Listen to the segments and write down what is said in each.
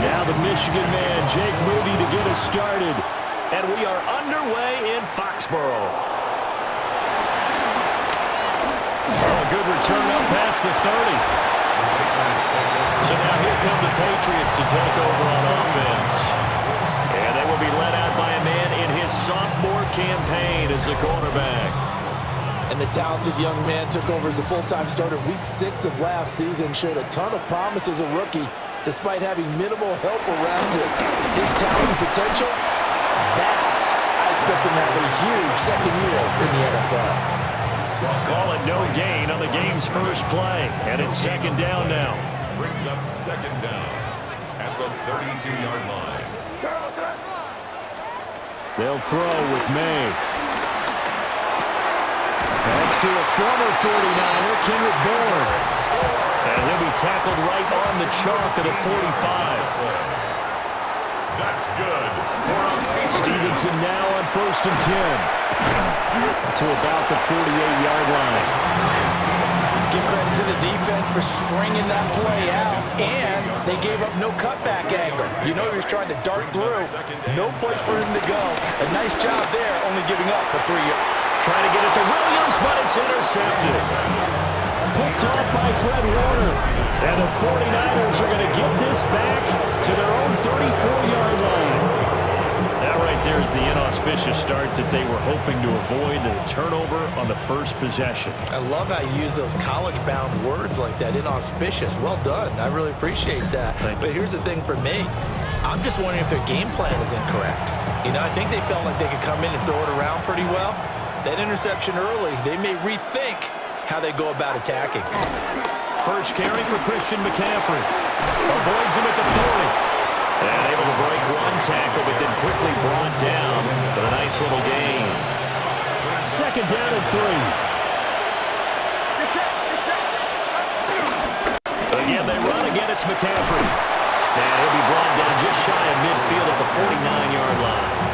Now the Michigan man, Jake Moody, to get us started. And we are underway in Foxborough. A good return up past the 30. So now here come the Patriots to take over on offense. And they will be led out by a man in his sophomore campaign as a quarterback. And the talented young man took over as a full-time starter week 6 of last season, showed a ton of promise as a rookie, despite having minimal help around him. His talent and potential, vast. I expect him to have a huge second year in the NFL. Call it no gain on the game's first play, and it's second down now. Brings up second down at the 32-yard line. They'll throw with May. That's to a former 49er, Kendrick Bourne. And he'll be tackled right on the chalk at a 45. That's good. Stevenson now on 1st and 10. To about the 48-yard line. Give credit to the defense for stringing that play out, and they gave up no cutback angle. You know he was trying to dart through. No place for him to go. A nice job there, only giving up a 3 yard. Trying to get it to Williams, but it's intercepted. Picked off by Fred Warner. And the 49ers are going to get this back to their own 34-yard line. That right there is the inauspicious start that they were hoping to avoid, and a turnover on the first possession. I love how you use those college-bound words like that, inauspicious. Well done. I really appreciate that. But here's the thing for me. I'm just wondering if their game plan is incorrect. You know, I think they felt like they could come in and throw it around pretty well. That interception early, they may rethink how they go about attacking. First carry for Christian McCaffrey. Avoids him at the 40. And able to break one tackle, but then quickly brought down with a nice little gain. Second down and 3. Again, they run. Again, it's McCaffrey. And he'll be brought down just shy of midfield at the 49-yard line.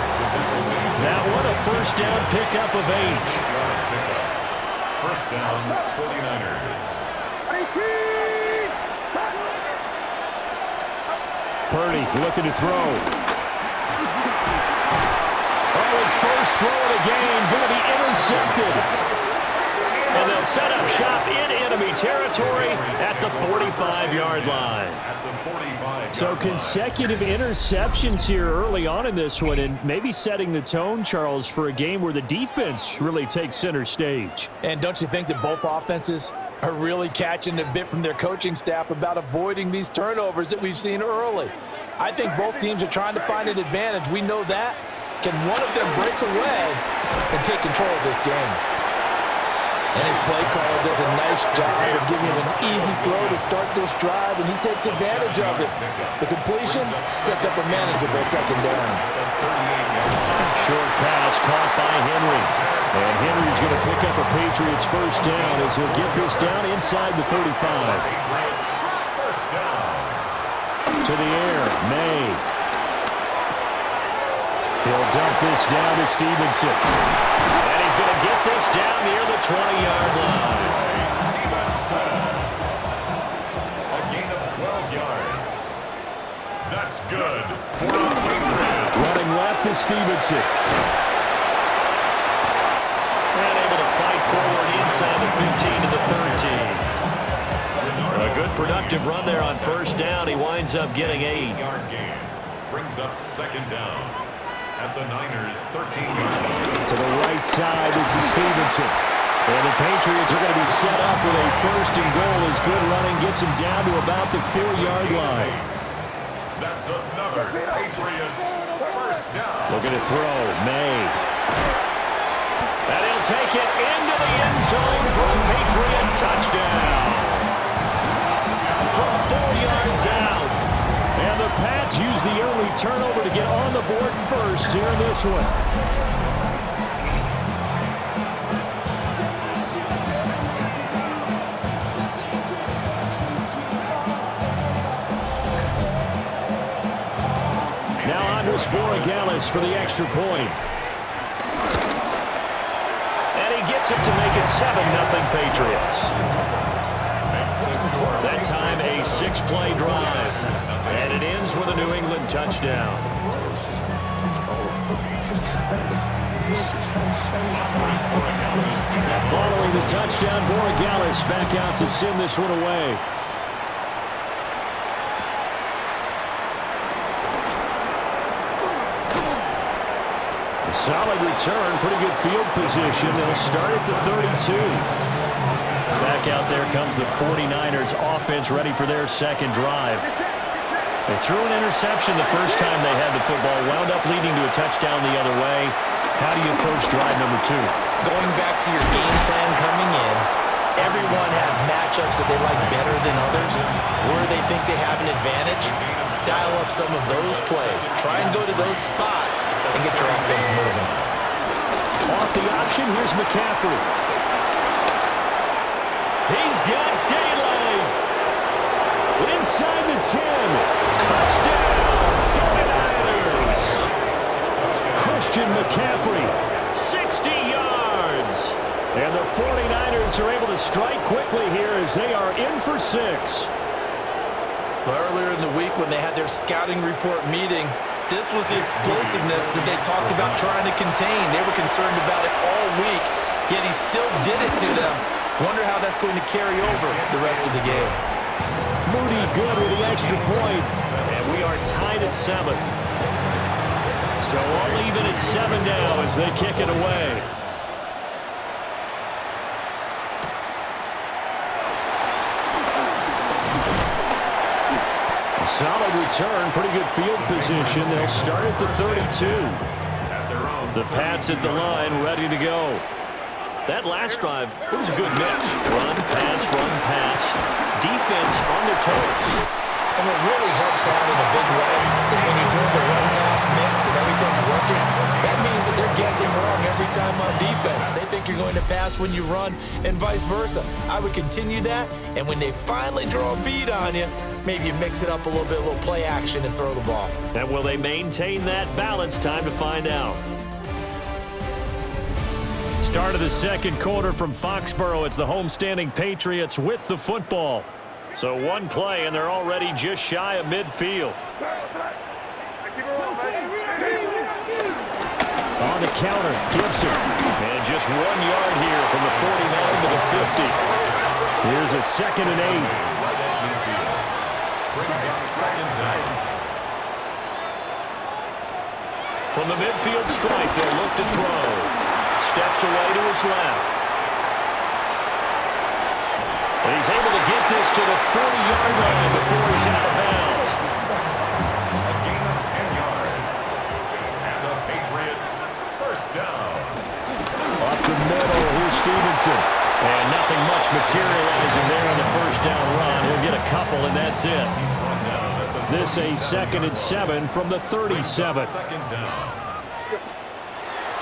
That one, a first down pickup of 8. First down, 49ers. Purdy looking to throw. Oh, his first throw of the game going to be intercepted. And they'll set up shop in enemy territory at the 45-yard line. So consecutive interceptions here early on in this one, and maybe setting the tone, Charles, for a game where the defense really takes center stage. And don't you think that both offenses are really catching a bit from their coaching staff about avoiding these turnovers that we've seen early? I think both teams are trying to find an advantage. We know that. Can one of them break away and take control of this game? And his play caller does a nice job of giving him an easy throw to start this drive, and he takes advantage of it. The completion sets up a manageable second down. Short pass caught by Henry. And Henry's going to pick up a Patriots first down as he'll get this down inside the 35. To the air, May. He'll dump this down to Stevenson. And he's going to get this down near the 20-yard line. A gain of 12 yards. That's good for the Patriots. Running left to Stevenson. And able to fight forward inside the 15 to the 13. A good productive run there on first down. He winds up getting 8. Brings up second down at the Niners' 13-yard line. To the right side, this is Stevenson. And the Patriots are going to be set up with a first and goal as good running gets him down to about the 4-yard line. That's another Patriots first down. Looking to throw, May. And he'll take it into the end zone for a Patriot touchdown. From 4 yards out. And the Pats use the early turnover to get on the board first here in this one. Now Andres Borregales for the extra point. And he gets it to make it 7-0 Patriots. That time a 6-play drive. And it ends with a New England touchdown. Following the touchdown, Borregales back out to send this one away. A solid return, pretty good field position. They'll start at the 32. Back out there comes the 49ers offense ready for their second drive. They threw an interception the first time they had the football, wound up leading to a touchdown the other way. How do you approach drive number 2? Going back to your game plan coming in, everyone has matchups that they like better than others, where they think they have an advantage. Dial up some of those plays. Try and go to those spots and get your offense moving. Off the option, here's McCaffrey. He's got daylight. Inside the 10. Touchdown, 49ers. Christian McCaffrey, 60 yards. And the 49ers are able to strike quickly here as they are in for 6. Well, earlier in the week when they had their scouting report meeting, this was the explosiveness that they talked about trying to contain. They were concerned about it all week, yet he still did it to them. Wonder how that's going to carry over the rest of the game. Moody good with the extra point, and we are tied at 7. So all even at 7 now as they kick it away. A solid return, pretty good field position. They'll start at the 32. The Pats at the line, ready to go. That last drive, it was a good mix. Run, pass, defense on their toes. And what really helps out in a big way is when you're doing the run-pass mix and everything's working, that means that they're guessing wrong every time on defense. They think you're going to pass when you run and vice versa. I would continue that, and when they finally draw a bead on you, maybe you mix it up a little bit, a little play action and throw the ball. And will they maintain that balance? Time to find out. Start of the second quarter from Foxborough. It's the homestanding Patriots with the football. So one play, and they're already just shy of midfield. On the counter, Gibson. And just 1 yard here from the 49 to the 50. Here's a 2nd and 8. From the midfield strike, they'll look to throw. Steps away to his left. And he's able to get this to the 40-yard line before he's out of bounds. A gain of 10 yards. And the Patriots first down. Up the middle, here's Stevenson. And nothing much materializing there on the first down run. He'll get a couple, and that's it. This a 2nd and 7 from the 37.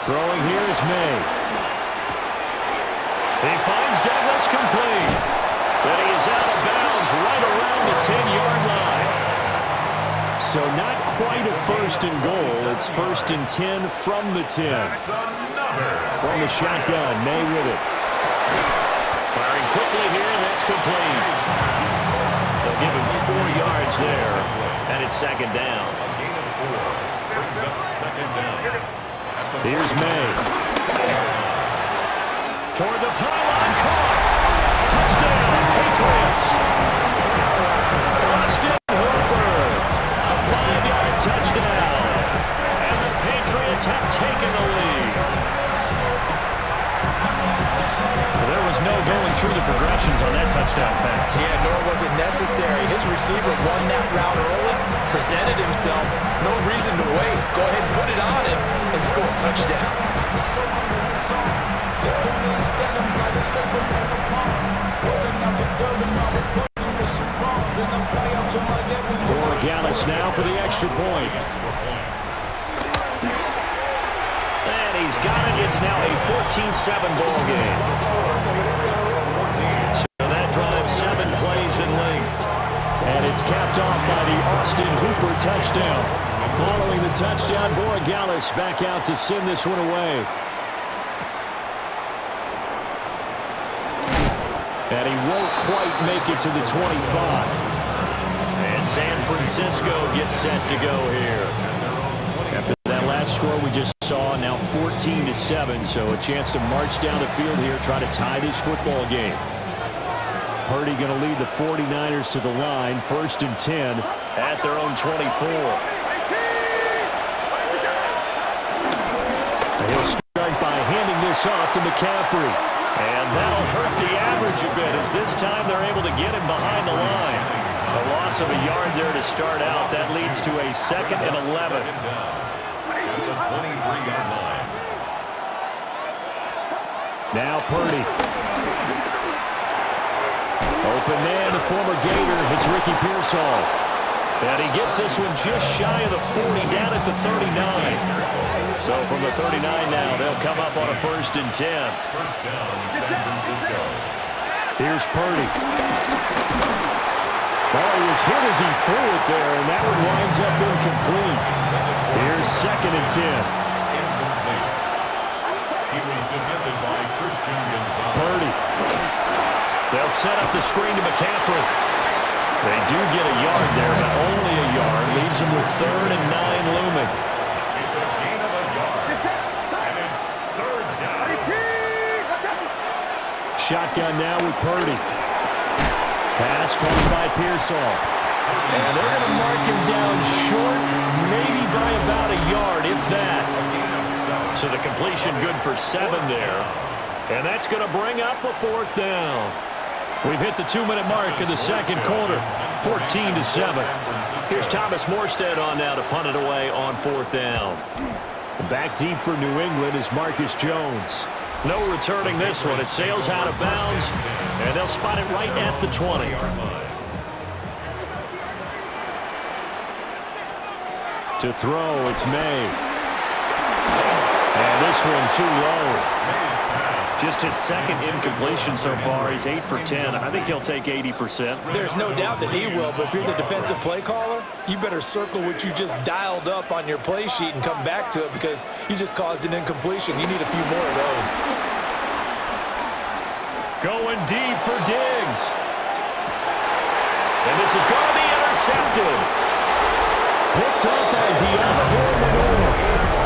Throwing here is May. He finds Douglas complete. But he is out of bounds right around the 10-yard line. So not quite a 1st and goal. It's 1st and 10 from the 10. From the shotgun, May with it. Firing quickly here, and that's complete. They'll give him 4 yards there, and it's 2nd down. A gain of 4 brings up 2nd down. Here's May. Toward the pylon, caught. Touchdown, Patriots. Austin Hooper. A 5-yard touchdown. And the Patriots have taken the lead. There was no going through the progressions on that touchdown pass. Yeah, nor was it necessary. His receiver won that route early, presented himself. No reason to wait. Go ahead and put it on him and score a touchdown. Borregales now for the extra point. And he's got it. It's now a 14-7 ball game. So that drives 7 plays in length. And it's capped off by the Austin Hooper touchdown. Following the touchdown, Borregales back out to send this one away. And he won't quite make it to the 25. And San Francisco gets set to go here. After that last score we just saw, now 14-7, so a chance to march down the field here, try to tie this football game. Purdy going to lead the 49ers to the line, 1st and 10 at their own 24. He'll start by handing this off to McCaffrey. And that'll hurt the average a bit as this time they're able to get him behind the line. A loss of a yard there to start out. That leads to a 2nd and 11. Now Purdy. Open man, the former Gator. It's Ricky Pearsall. And he gets this one just shy of the 40, down at the 39. So from the 39 now, they'll come up on a 1st and 10. First down, San Francisco. Here's Purdy. Well, he was hit as he threw it there, and that one winds up incomplete. Here's 2nd and 10. Incomplete. He was defended by Christian Gonzalez. Purdy. They'll set up the screen to McCaffrey. They do get a yard there, but only a yard. Leaves them with 3rd and 9 looming. It's a gain of a yard. And it's 3rd down. Shotgun now with Purdy. Pass caught by Pearsall. And they're going to mark him down short, maybe by about a yard, if that. So the completion good for 7 there. And that's going to bring up a 4th down. We've hit the 2-minute mark in the 2nd quarter, 14-7. Here's Thomas Morstead on now to punt it away on 4th down. Back deep for New England is Marcus Jones. No returning this one. It sails out of bounds, and they'll spot it right at the 20. To throw, it's May. And this one too low. Just his 2nd incompletion so far. He's 8 for 10. I think he'll take 80%. There's no doubt that he will, but if you're the defensive play caller, you better circle what you just dialed up on your play sheet and come back to it because you just caused an incompletion. You need a few more of those. Going deep for Diggs. And this is going to be intercepted. Picked up by Deontay.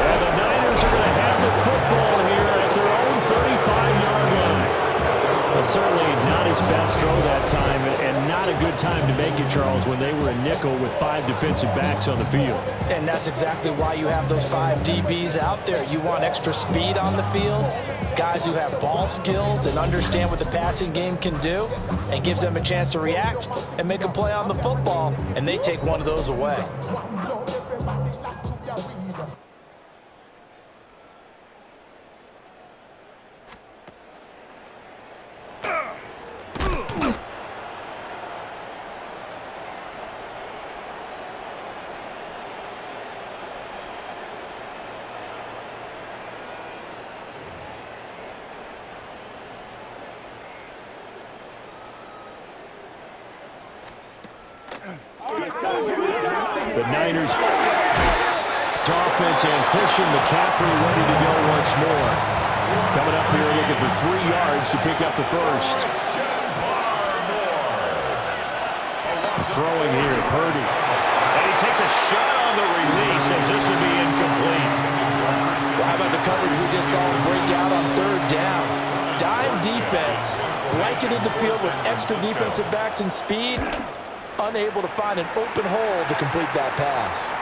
And the Niners are going to have the football here at their own 35-yard line. Well, certainly not his best throw that time, and not a good time to make it, Charles, when they were a nickel with 5 defensive backs on the field. And that's exactly why you have those 5 DBs out there. You want extra speed on the field, guys who have ball skills and understand what the passing game can do, and gives them a chance to react and make a play on the football, and they take one of those away. The Niners offense and Christian McCaffrey ready to go once more. Coming up here looking for 3 yards to pick up the 1st. Throwing here, Purdy. And he takes a shot on the release as this will be incomplete. Well, how about the coverage we just saw break out on 3rd down? Dime defense, blanketed the field with extra defensive backs and speed, unable to find an open hole to complete that pass.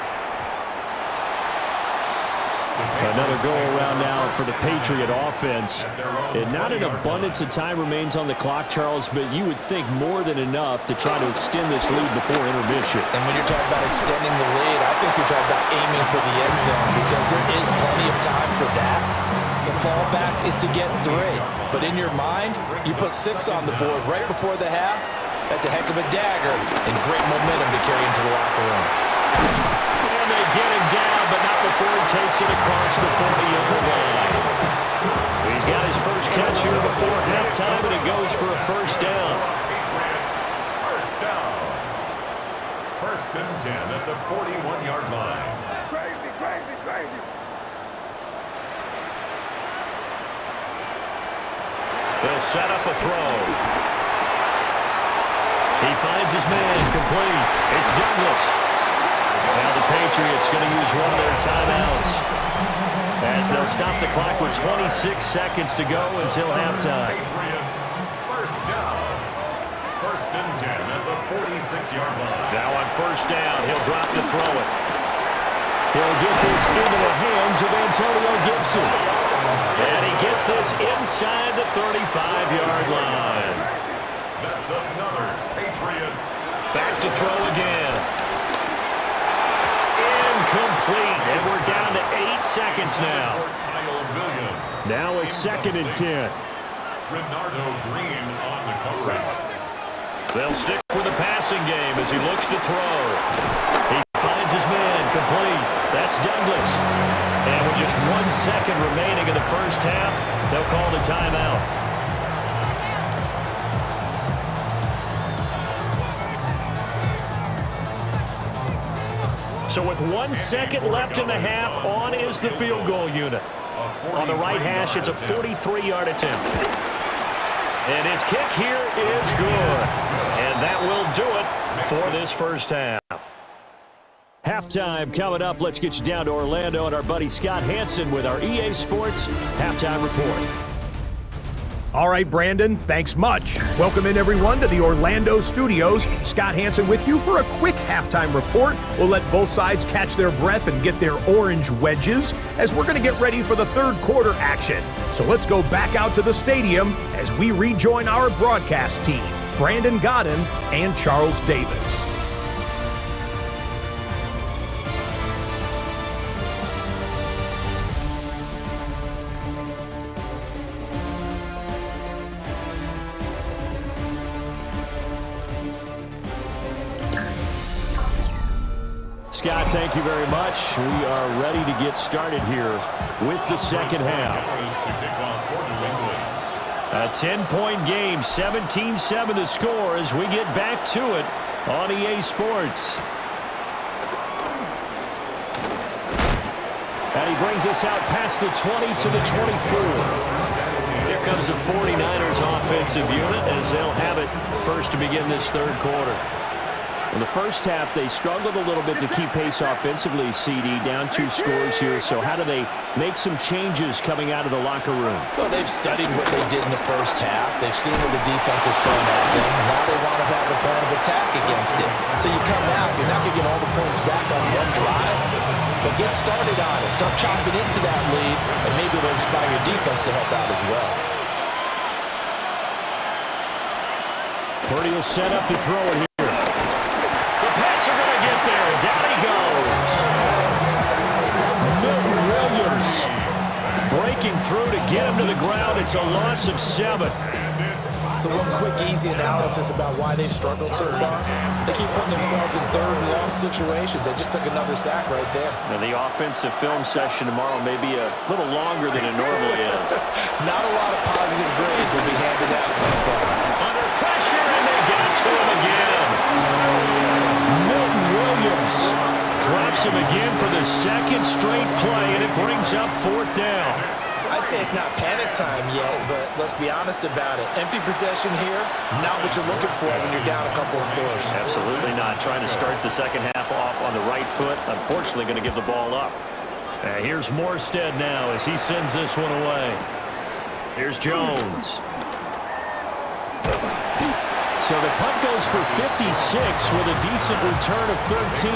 Another go-around now for the Patriot offense. And not an abundance of time remains on the clock, Charles, but you would think more than enough to try to extend this lead before intermission. And when you're talking about extending the lead, I think you're talking about aiming for the end zone because there is plenty of time for that. The fallback is to get 3. But in your mind, you put 6 on the board right before the half. That's a heck of a dagger and great momentum to carry into the locker room. And they get him down, but not before he takes it across the 40-yard line. He's got his first catch here before halftime, and it goes for a 1st down. Patriots, 1st down. 1st and 10 at the 41-yard line. Crazy. They'll set up a throw. He finds his man, complete. It's Douglas. Now the Patriots going to use one of their timeouts as they'll stop the clock with 26 seconds to go until halftime. Patriots, first down. First and 10 at the 46-yard line. Now on first down, he'll drop to throw it. He'll get this into the hands of Antonio Gibson. And he gets this inside the 35-yard line. That's another Patriots. Back to throw again. Incomplete. And we're down to 8 seconds now. Now a 2nd and 10. Renardo Green on the coverage. They'll stick with the passing game as he looks to throw. He finds his man, complete. That's Douglas. And with just 1 second remaining in the first half, they'll call the timeout. So with 1 second left in the half, on is the field goal unit. On the right hash, it's a 43-yard attempt. And his kick here is good. And that will do it for this first half. Halftime coming up. Let's get you down to Orlando and our buddy Scott Hansen with our EA Sports Halftime Report. All right, Brandon, thanks much. Welcome in, everyone, to the Orlando studios. Scott Hansen with you for a quick halftime report. We'll let both sides catch their breath and get their orange wedges as we're going to get ready for the third quarter action. So let's go back out to the stadium as we rejoin our broadcast team, Brandon Godden and Charles Davis. Scott, thank you very much. We are ready to get started here with the second half. A 10-point game, 17-7 to score as we get back to it on EA Sports. And he brings us out past the 20 to the 24. Here comes the 49ers offensive unit as they'll have it first to begin this third quarter. In the first half, they struggled a little bit to keep pace offensively, CD, down 2 scores here. So how do they make some changes coming out of the locker room? Well, they've studied what they did in the first half. They've seen what the defense is throwing at them. Now they want to have a plan of attack against it. So you come out, you're not going to get all the points back on one drive, but get started on it. Start chopping into that lead, and maybe it'll inspire your defense to help out as well. Purdy will set up to throw it here. Are going to get there. Down he goes. Milton Williams breaking through to get him to the ground. It's a loss of 7. So one quick, easy analysis about why they've struggled so far. They keep putting themselves in third and long situations. They just took another sack right there. Now the offensive film session tomorrow may be a little longer than it normally is. Not a lot of positive grades will be handed out thus far. Under pressure, and they get to him again. Milton Williams drops him again for the second straight play, and it brings up 4th down. I'd say it's not panic time yet, but let's be honest about it. Empty possession here, not what you're looking for when you're down a couple of scores. Absolutely not. Trying to start the second half off on the right foot. Unfortunately, going to give the ball up. Here's Morstead now as he sends this one away. Here's Jones. So the punt goes for 56 with a decent return of 13.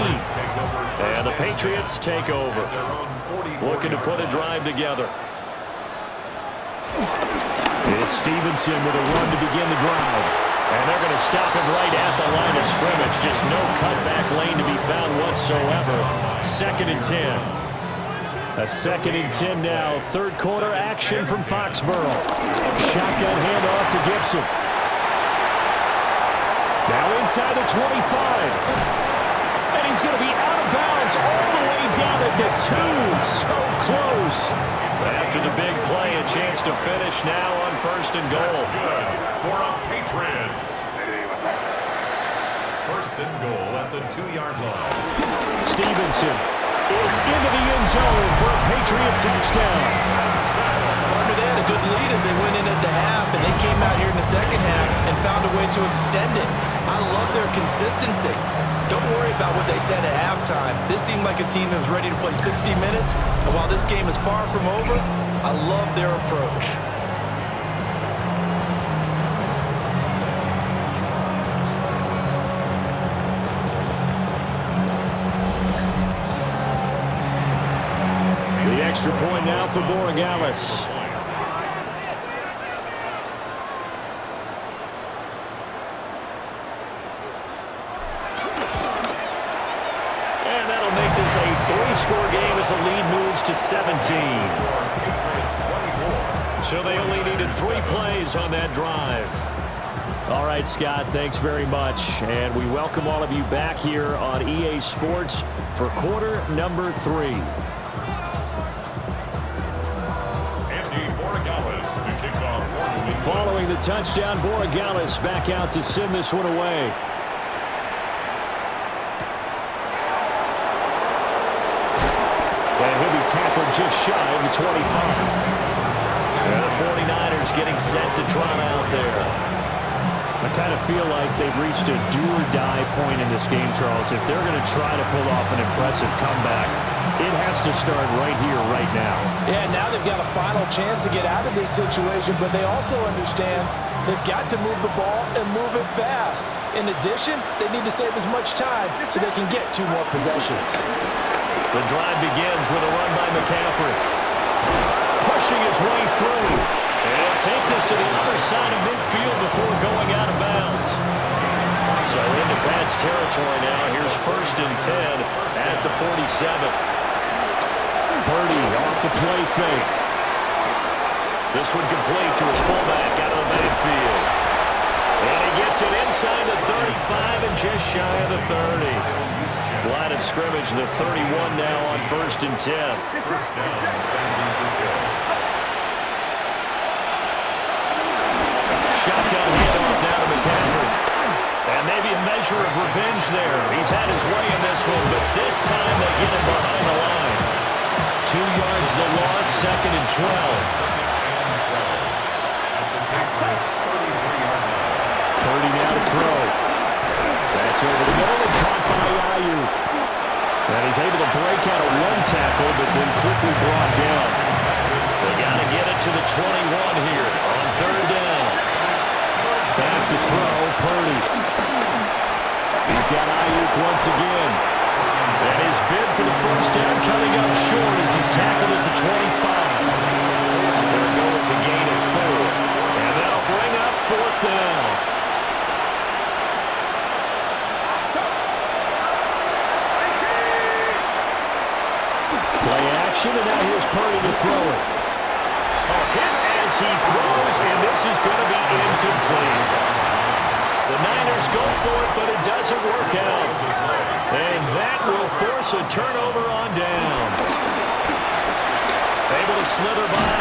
And the Patriots take over. Looking to put a drive together. It's Stevenson with a run to begin the drive. And they're going to stop him right at the line of scrimmage. Just no cutback lane to be found whatsoever. 2nd and 10. A 2nd and 10 now. Third quarter action from Foxborough. Shotgun handoff to Gibson. Now inside the 25. And he's going to be out of bounds all the way down at the 2. So close. After the big play, a chance to finish now on 1st and goal. That's good for a Patriots. 1st and goal at the 2-yard line. Stevenson is into the end zone for a Patriot touchdown. Partner they had a good lead as they went in at the half, and they came out here in the second half and found a way to extend it. I love their consistency. Don't worry about what they said at halftime. This seemed like a team that was ready to play 60 minutes, and while this game is far from over, I love their approach. The extra point now for Borregales. And that'll make this a 3-score game as the lead moves to 17. So they only needed 3 plays on that drive. All right, Scott, thanks very much. And we welcome all of you back here on EA Sports for quarter number 3. Following the touchdown, Borregales back out to send this one away. And he'll be tackled just shy of the 25. And the 49ers getting set to trot out there. I kind of feel like they've reached a do-or-die point in this game, Charles. If they're going to try to pull off an impressive comeback, it has to start right here, right now. Yeah, now they've got a final chance to get out of this situation, but they also understand they've got to move the ball and move it fast. In addition, they need to save as much time so they can get 2 more possessions. The drive begins with a run by McCaffrey. Pushing his way through. And he'll take this to the other side of midfield before going out of bounds. So into Pat's territory now. Here's 1st and 10 at the 47. Purdy off the play fake. This one complete to his fullback out of the backfield. And he gets it inside the 35 and just shy of the 30. Line of scrimmage, the 31 now on 1st and 10. First down, San Francisco. Shotgun handoff down to McCaffrey. And maybe a measure of revenge there. He's had his way in this one, but this time they get him behind the line. 2 yards the loss, 2nd and 12. Purdy now to throw. That's over the middle and caught by Ayuk. And he's able to break out of 1 tackle, but then quickly brought down. They got to get it to the 21 here on 3rd down. Back to throw, Purdy. He's got Ayuk once again. And his bid for the 1st down coming up short as he's tackled at the 25. There goes a gain of 4. And that'll bring up 4th down. Play action, and now here's Purdy to throw it. A hit as he throws, and this is going to be incomplete. The Niners go for it, but it doesn't work out. And that will force a turnover on downs. Able to slither by.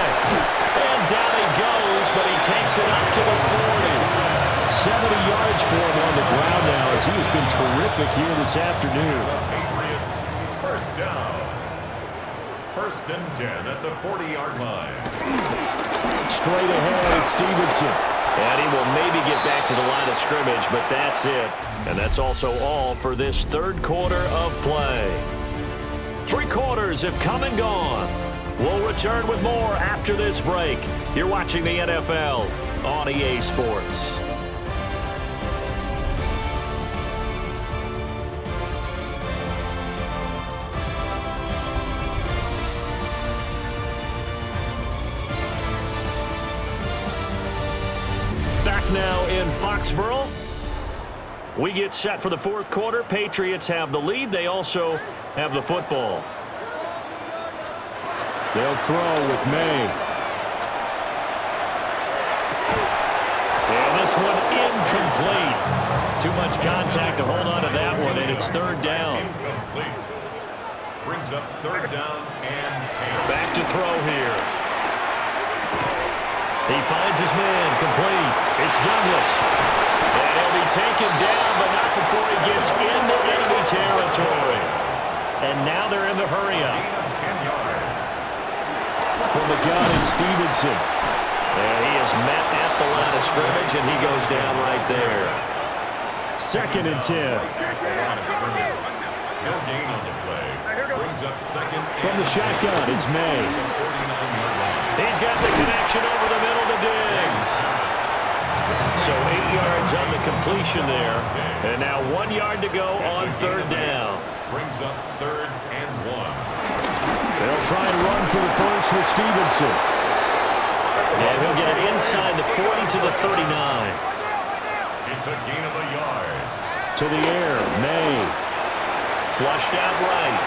And down he goes, but he takes it up to the 40. 70 yards for him on the ground now as he has been terrific here this afternoon. Patriots, 1st down. 1st and 10 at the 40-yard line. Straight ahead, it's Stevenson. And he will maybe get back to the line of scrimmage, but that's it. And that's also all for this 3rd quarter of play. 3 quarters have come and gone. We'll return with more after this break. You're watching the NFL on EA Sports. Now in Foxborough. We get set for the 4th quarter. Patriots have the lead. They also have the football. They'll throw with May. And this one incomplete. Too much contact to hold on to that one, and it's 3rd down. Incomplete. Brings up 3rd down and 10. Back to throw here. He finds his man, complete. It's Douglas. And he'll be taken down, but not before he gets into enemy territory. And now they're in the hurry-up. 10 yards. From the gun, it's Stevenson. And he is met at the line of scrimmage, and he goes down right there. 2nd and 10. No gain on the play. Brings up second. From the shotgun, it's May. He's got the connection over the middle to Diggs. So 8 yards on the completion there. And now 1 yard to go on 3rd down. Brings up 3rd and 1. They'll try and run for the first with Stevenson. And he'll get it inside the 40 to the 39. It's a gain of a yard. To the air, May. Flushed out right.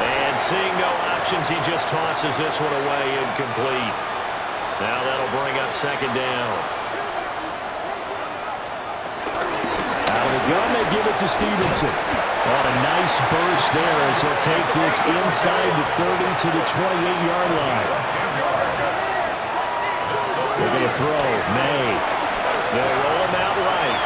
And seeing no options, he just tosses this one away, incomplete. Now that'll bring up 2nd down. Out of the gun, they give it to Stevenson. What a nice burst there as he'll take this inside the 30 to the 28-yard line. They're going to throw. May. They'll roll him out right.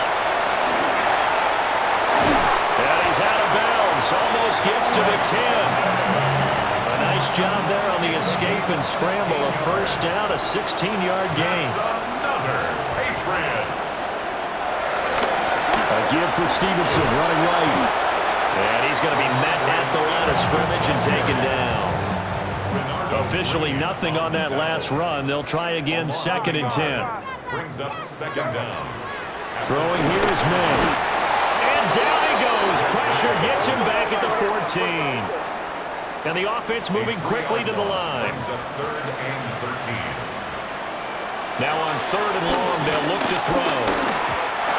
And he's out of bounds. Almost gets to the 10. A nice job there on the escape and scramble. A 1st down, a 16-yard gain. Another Patriots. A give for Stevenson running right. And he's going to be met at the line of scrimmage and taken down. Officially nothing on that last run. They'll try again 2nd and 10. Brings up 2nd down. Throwing here is May. And down he goes. Pressure gets him back at the 14. And the offense moving quickly to the line. Brings up 3rd and 13. Now on 3rd and long, they'll look to throw.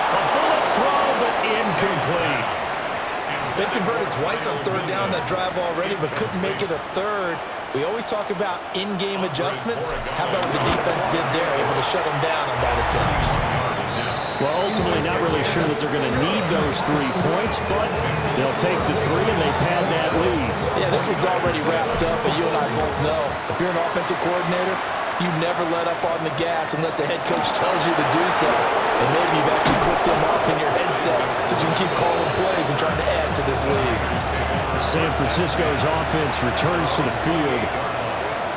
A bullet throw, but incomplete. They converted twice on 3rd down that drive already, but couldn't make it a 3rd. We always talk about in-game adjustments. How about what the defense did there, able to shut them down on that attempt? Well, ultimately not really sure that they're going to need those 3 points, but they'll take the 3 and they pad that lead. Yeah, this one's already wrapped up, but you and I both know if you're an offensive coordinator, you never let up on the gas unless the head coach tells you to do so. And maybe you've actually clicked him off in your headset so you can keep calling plays and trying to add to this lead. San Francisco's offense returns to the field.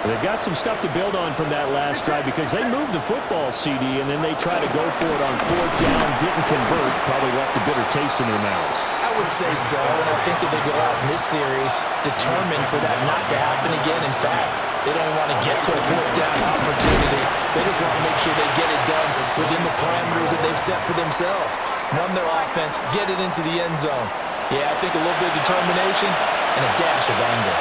They've got some stuff to build on from that last drive because they moved the football, CD, and then they tried to go for it on 4th down, didn't convert, probably left a bitter taste in their mouths. I would say so, and I think that they go out in this series determined for that not to happen again. In fact, they don't want to get to a 4th down opportunity. They just want to make sure they get it done within the parameters that they've set for themselves. Run their offense, get it into the end zone. Yeah, I think a little bit of determination and a dash of anger.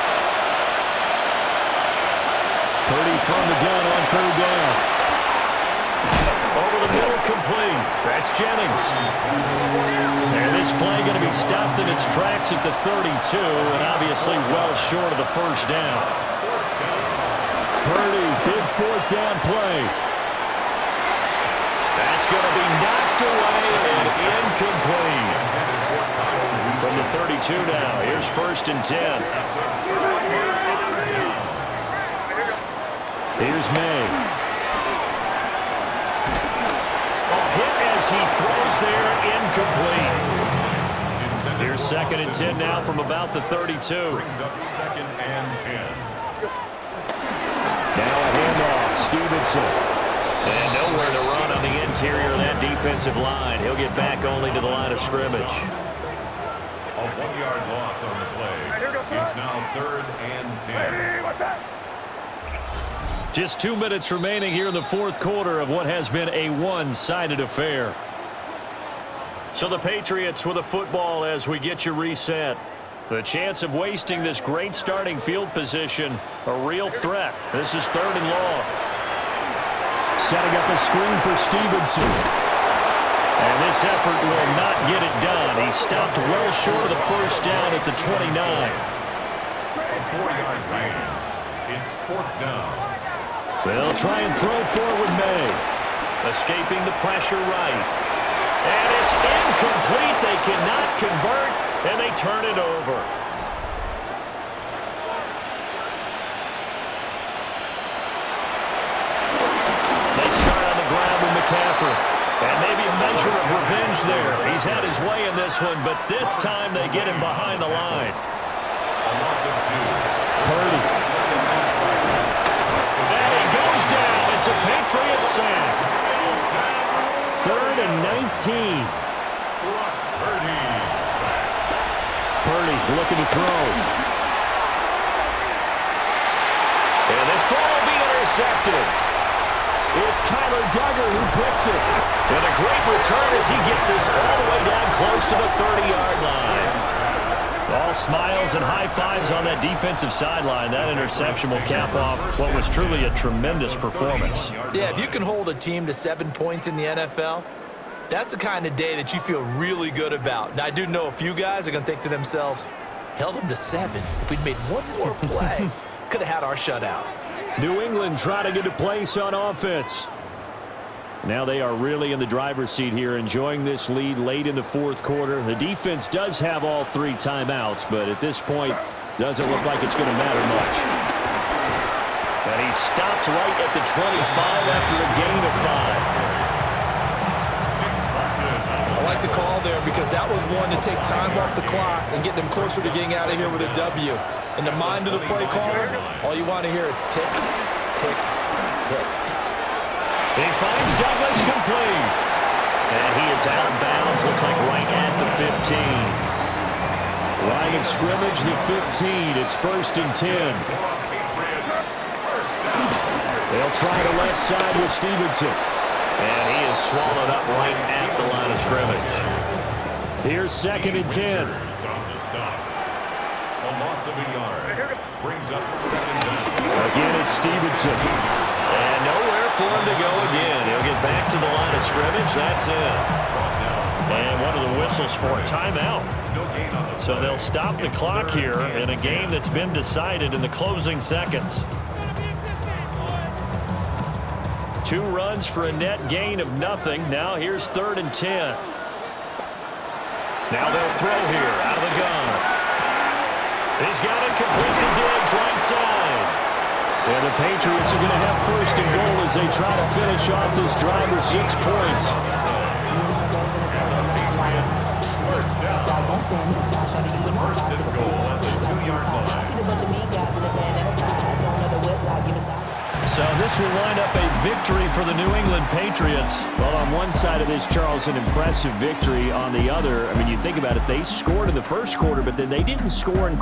Purdy from the gun on 3rd down. Over the middle, complete. That's Jennings. And this play going to be stopped in its tracks at the 32, and obviously well short of the 1st down. Purdy, big 4th down play. That's going to be knocked away and incomplete. From the 32 now, here's 1st and 10. Here's May. A hit as he throws there, incomplete. Here's 2nd and 10 now from about the 32. Brings up 2nd and 10. Now a handoff, Stevenson. And nowhere to run on the interior of that defensive line. He'll get back only to the line of scrimmage. A 1-yard loss on the play. It's now 3rd and 10. Just 2 minutes remaining here in the 4th quarter of what has been a one-sided affair. So the Patriots with a football as we get you reset. The chance of wasting this great starting field position, a real threat. This is 3rd and long. Setting up a screen for Stevenson. And this effort will not get it done. He stopped well short of the 1st down at the 29. A 4-yard gain. It's 4th down. They'll try and throw forward May. Escaping the pressure right. And it's incomplete. They cannot convert, and they turn it over. They start on the ground with McCaffrey. And maybe a measure of revenge there. He's had his way in this one, but this time they get him behind the line. A loss of 2. Purdy. goes down. It's a Patriots sack. 3rd and 19. Purdy looking to throw. And this throw will be intercepted. It's Kyler Duggar who picks it. And a great return as he gets this all the way down close to the 30-yard line. All smiles and high fives on that defensive sideline. That interception will cap off what was truly a tremendous performance. Yeah, if you can hold a team to 7 points in the NFL, that's the kind of day that you feel really good about. Now, I do know a few guys are going to think to themselves, held them to 7. If we'd made one more play, could have had our shutout. New England trying to get a place on offense. Now they are really in the driver's seat here, enjoying this lead late in the 4th quarter. The defense does have all 3 timeouts, but at this point, doesn't look like it's going to matter much. And he stopped right at the 25 after a gain of 5. I like the call there because that was one to take time off the clock and get them closer to getting out of here with a W. In the mind of the play caller, all you want to hear is tick, tick, tick. He finds Douglas complete. And he is out of bounds, looks like right at the 15. Line of scrimmage, the 15. It's 1st and 10. They'll try the left side with Stevenson. And he is swallowed up right at the line of scrimmage. Here's 2nd and 10. A loss of a yard. Brings up 2nd down. Again, it's Stevenson. And nowhere for him to go again. He'll get back to the line of scrimmage. That's it. And one of the whistles for a timeout. So they'll stop the clock here in a game that's been decided in the closing seconds. 2 runs for a net gain of nothing. Now here's 3rd and 10. Now they'll throw here out of the gun. He's got it complete to Diggs, right side. And the Patriots are going to have 1st and goal as they try to finish off this drive with 6 points. First and goal at the 2-yard line. So this will wind up a victory for the New England Patriots. Well, on one side of this, Charles, an impressive victory. On the other, I mean, you think about it, they scored in the 1st quarter, but then they didn't score in